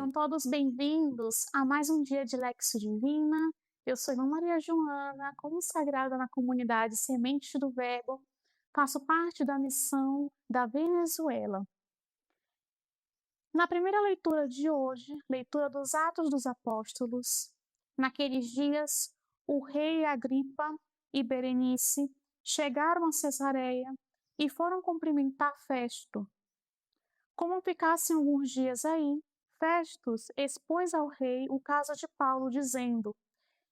Sejam todos bem-vindos a mais um dia de Lexio Divina. Eu sou irmã Maria Joana, consagrada na comunidade Semente do Verbo, faço parte da missão da Venezuela. Na primeira leitura de hoje, leitura dos Atos dos Apóstolos, naqueles dias, o rei Agripa e Berenice chegaram a Cesareia e foram cumprimentar Festo. Como ficassem alguns dias aí, Festus expôs ao rei o caso de Paulo, dizendo: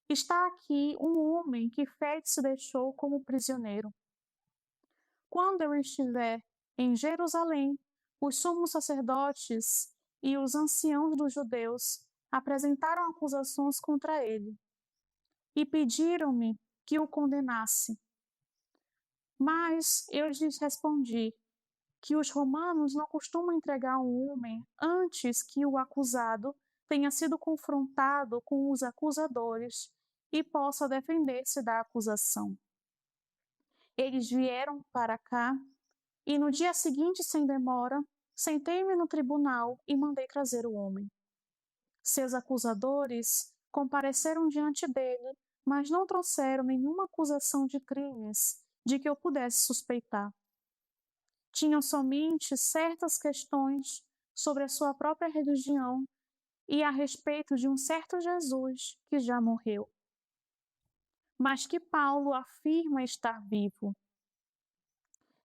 Está aqui um homem que Félix deixou como prisioneiro. Quando eu estiver em Jerusalém, os sumos sacerdotes e os anciãos dos judeus apresentaram acusações contra ele e pediram-me que o condenasse. Mas eu lhes respondi que os romanos não costumam entregar um homem antes que o acusado tenha sido confrontado com os acusadores e possa defender-se da acusação. Eles vieram para cá e no dia seguinte, sem demora, sentei-me no tribunal e mandei trazer o homem. Seus acusadores compareceram diante dele, mas não trouxeram nenhuma acusação de crimes de que eu pudesse suspeitar. Tinham somente certas questões sobre a sua própria religião e a respeito de um certo Jesus que já morreu, mas que Paulo afirma estar vivo.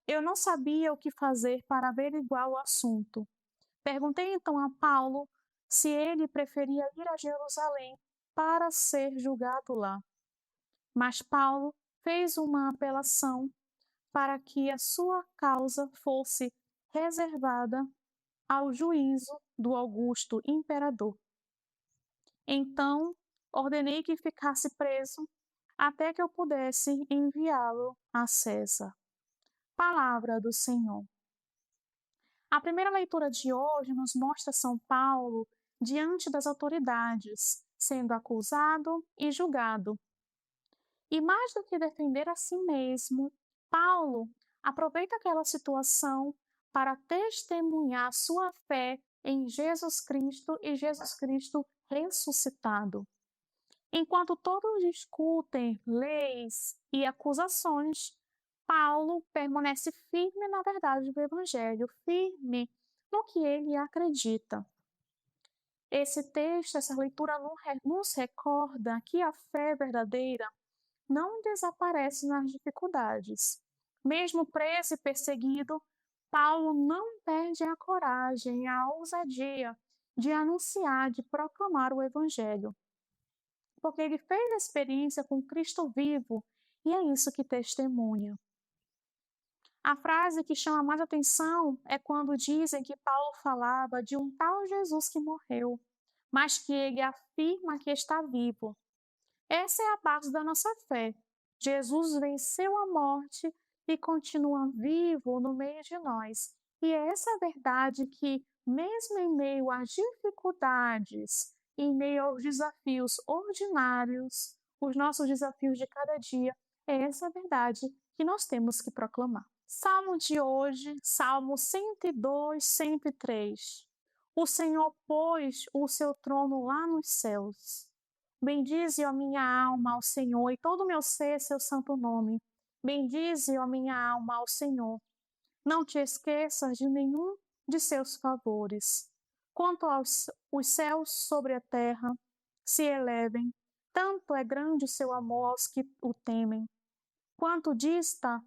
Eu não sabia o que fazer para averiguar o assunto. Perguntei então a Paulo se ele preferia ir a Jerusalém para ser julgado lá. Mas Paulo fez uma apelação para que a sua causa fosse reservada ao juízo do Augusto Imperador. Então, ordenei que ficasse preso até que eu pudesse enviá-lo a César. Palavra do Senhor. A primeira leitura de hoje nos mostra São Paulo diante das autoridades, sendo acusado e julgado. E mais do que defender a si mesmo, Paulo aproveita aquela situação para testemunhar sua fé em Jesus Cristo e Jesus Cristo ressuscitado. Enquanto todos discutem leis e acusações, Paulo permanece firme na verdade do Evangelho, firme no que ele acredita. Esse texto, essa leitura nos recorda que a fé verdadeira não desaparece nas dificuldades. Mesmo preso e perseguido, Paulo não perde a coragem, a ousadia de anunciar, de proclamar o Evangelho. Porque ele fez a experiência com Cristo vivo e é isso que testemunha. A frase que chama mais atenção é quando dizem que Paulo falava de um tal Jesus que morreu, mas que ele afirma que está vivo. Essa é a base da nossa fé. Jesus venceu a morte e continua vivo no meio de nós. E é essa verdade que, mesmo em meio às dificuldades, em meio aos desafios ordinários, os nossos desafios de cada dia, é essa verdade que nós temos que proclamar. Salmo de hoje, Salmo 102, 103. O Senhor pôs o seu trono lá nos céus. Bendize, ó minha alma, ao Senhor, e todo o meu ser, seu santo nome. Bendize, ó minha alma, ao Senhor. Não te esqueças de nenhum de seus favores. Quanto aos os céus sobre a terra se elevem, tanto é grande o seu amor aos que o temem. Quanto dista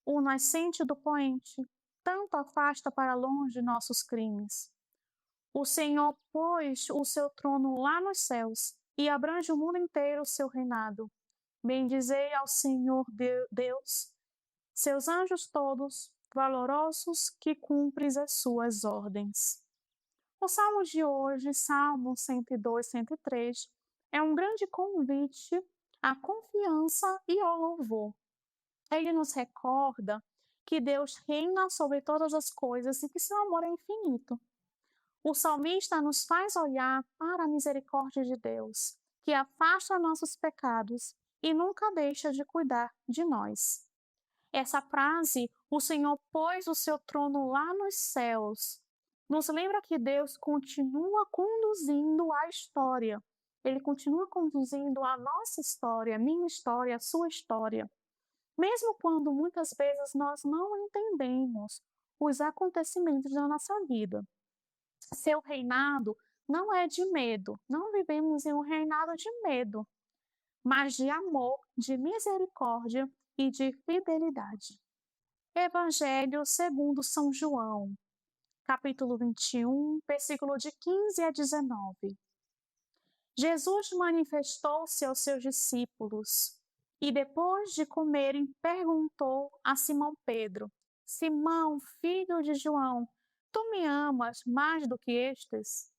o nascente do poente, tanto afasta para longe nossos crimes. O Senhor pôs o seu trono lá nos céus e abrange o mundo inteiro o seu reinado. Bendizei ao Senhor Deus, seus anjos todos, valorosos que cumpres as suas ordens. O salmo de hoje, Salmo 102, 103, é um grande convite à confiança e ao louvor. Ele nos recorda que Deus reina sobre todas as coisas e que seu amor é infinito. O salmista nos faz olhar para a misericórdia de Deus, que afasta nossos pecados e nunca deixa de cuidar de nós. Essa frase, o Senhor pôs o seu trono lá nos céus, Nos lembra que Deus continua conduzindo a história. Ele continua conduzindo a nossa história, a minha história, a sua história. Mesmo quando muitas vezes nós não entendemos os acontecimentos da nossa vida. Seu reinado não é de medo, não vivemos em um reinado de medo, mas de amor, de misericórdia e de fidelidade. Evangelho segundo São João, capítulo 21, versículo de 15 a 19. Jesus manifestou-se aos seus discípulos e, depois de comerem, perguntou a Simão Pedro: Simão, filho de João, tu me amas mais do que estes?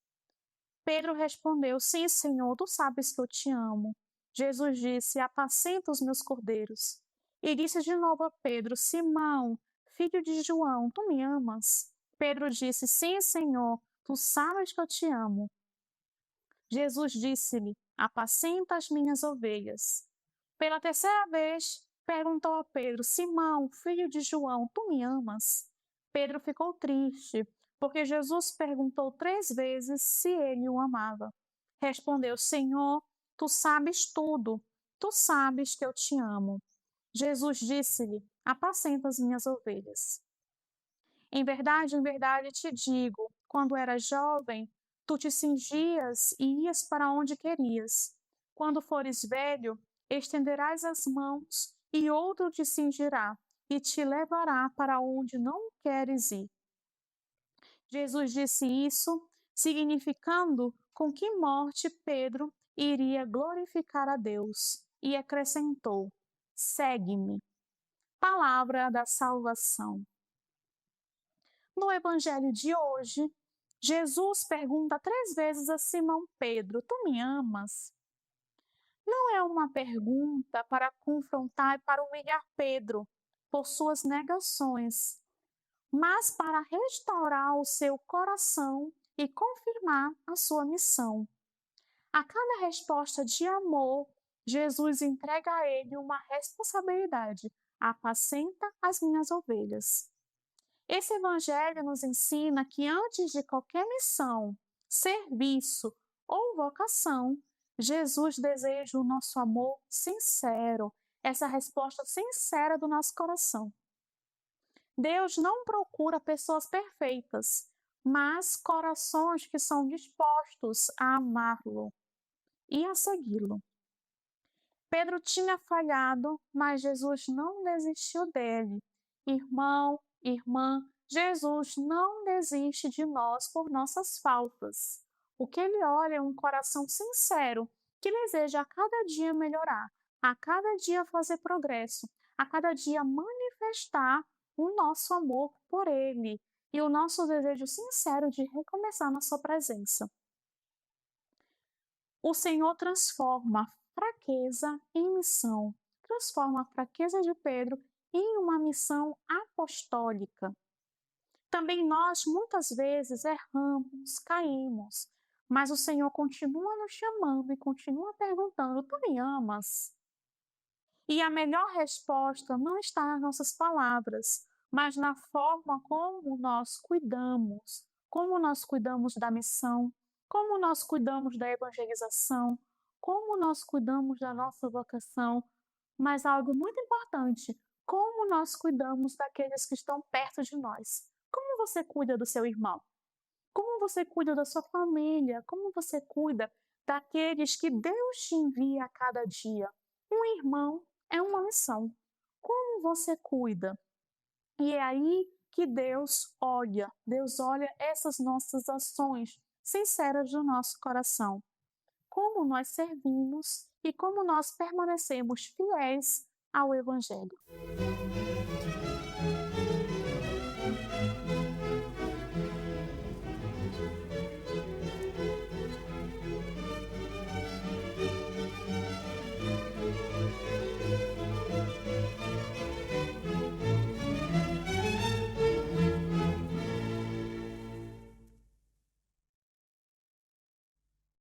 Pedro respondeu: Sim, Senhor, tu sabes que eu te amo. Jesus disse: Apacenta os meus cordeiros. E disse de novo a Pedro: Simão, filho de João, tu me amas? Pedro disse: Sim, Senhor, tu sabes que eu te amo. Jesus disse-lhe: Apacenta as minhas ovelhas. Pela terceira vez, perguntou a Pedro: Simão, filho de João, tu me amas? Pedro ficou triste, porque Jesus perguntou 3 vezes se ele o amava. Respondeu: Senhor, tu sabes tudo, tu sabes que eu te amo. Jesus disse-lhe: Apacenta as minhas ovelhas. Em verdade te digo, quando eras jovem, tu te cingias e ias para onde querias. Quando fores velho, estenderás as mãos e outro te cingirá e te levará para onde não queres ir. Jesus disse isso, significando com que morte Pedro iria glorificar a Deus, e acrescentou: Segue-me. Palavra da salvação. No evangelho de hoje, Jesus pergunta 3 vezes a Simão Pedro: Tu me amas? Não é uma pergunta para confrontar e para humilhar Pedro por suas negações, mas para restaurar o seu coração e confirmar a sua missão. A cada resposta de amor, Jesus entrega a ele uma responsabilidade: apacenta as minhas ovelhas. Esse evangelho nos ensina que antes de qualquer missão, serviço ou vocação, Jesus deseja o nosso amor sincero, essa resposta sincera do nosso coração. Deus não procura pessoas perfeitas, mas corações que são dispostos a amá-lo e a segui-lo. Pedro tinha falhado, mas Jesus não desistiu dele. Irmão, irmã, Jesus não desiste de nós por nossas faltas. O que ele olha é um coração sincero que deseja a cada dia melhorar, a cada dia fazer progresso, a cada dia manifestar o nosso amor por ele e o nosso desejo sincero de recomeçar na sua presença. O Senhor transforma a fraqueza em missão, transforma a fraqueza de Pedro em uma missão apostólica. Também nós, muitas vezes, erramos, caímos, mas o Senhor continua nos chamando e continua perguntando: Tu me amas? E a melhor resposta não está nas nossas palavras, mas na forma como nós cuidamos da missão, como nós cuidamos da evangelização, como nós cuidamos da nossa vocação, mas algo muito importante, como nós cuidamos daqueles que estão perto de nós. Como você cuida do seu irmão? Como você cuida da sua família? Como você cuida daqueles que Deus te envia a cada dia? Um irmão é uma missão. Como você cuida? E é aí que Deus olha essas nossas ações sinceras do nosso coração. Como nós servimos e como nós permanecemos fiéis ao Evangelho.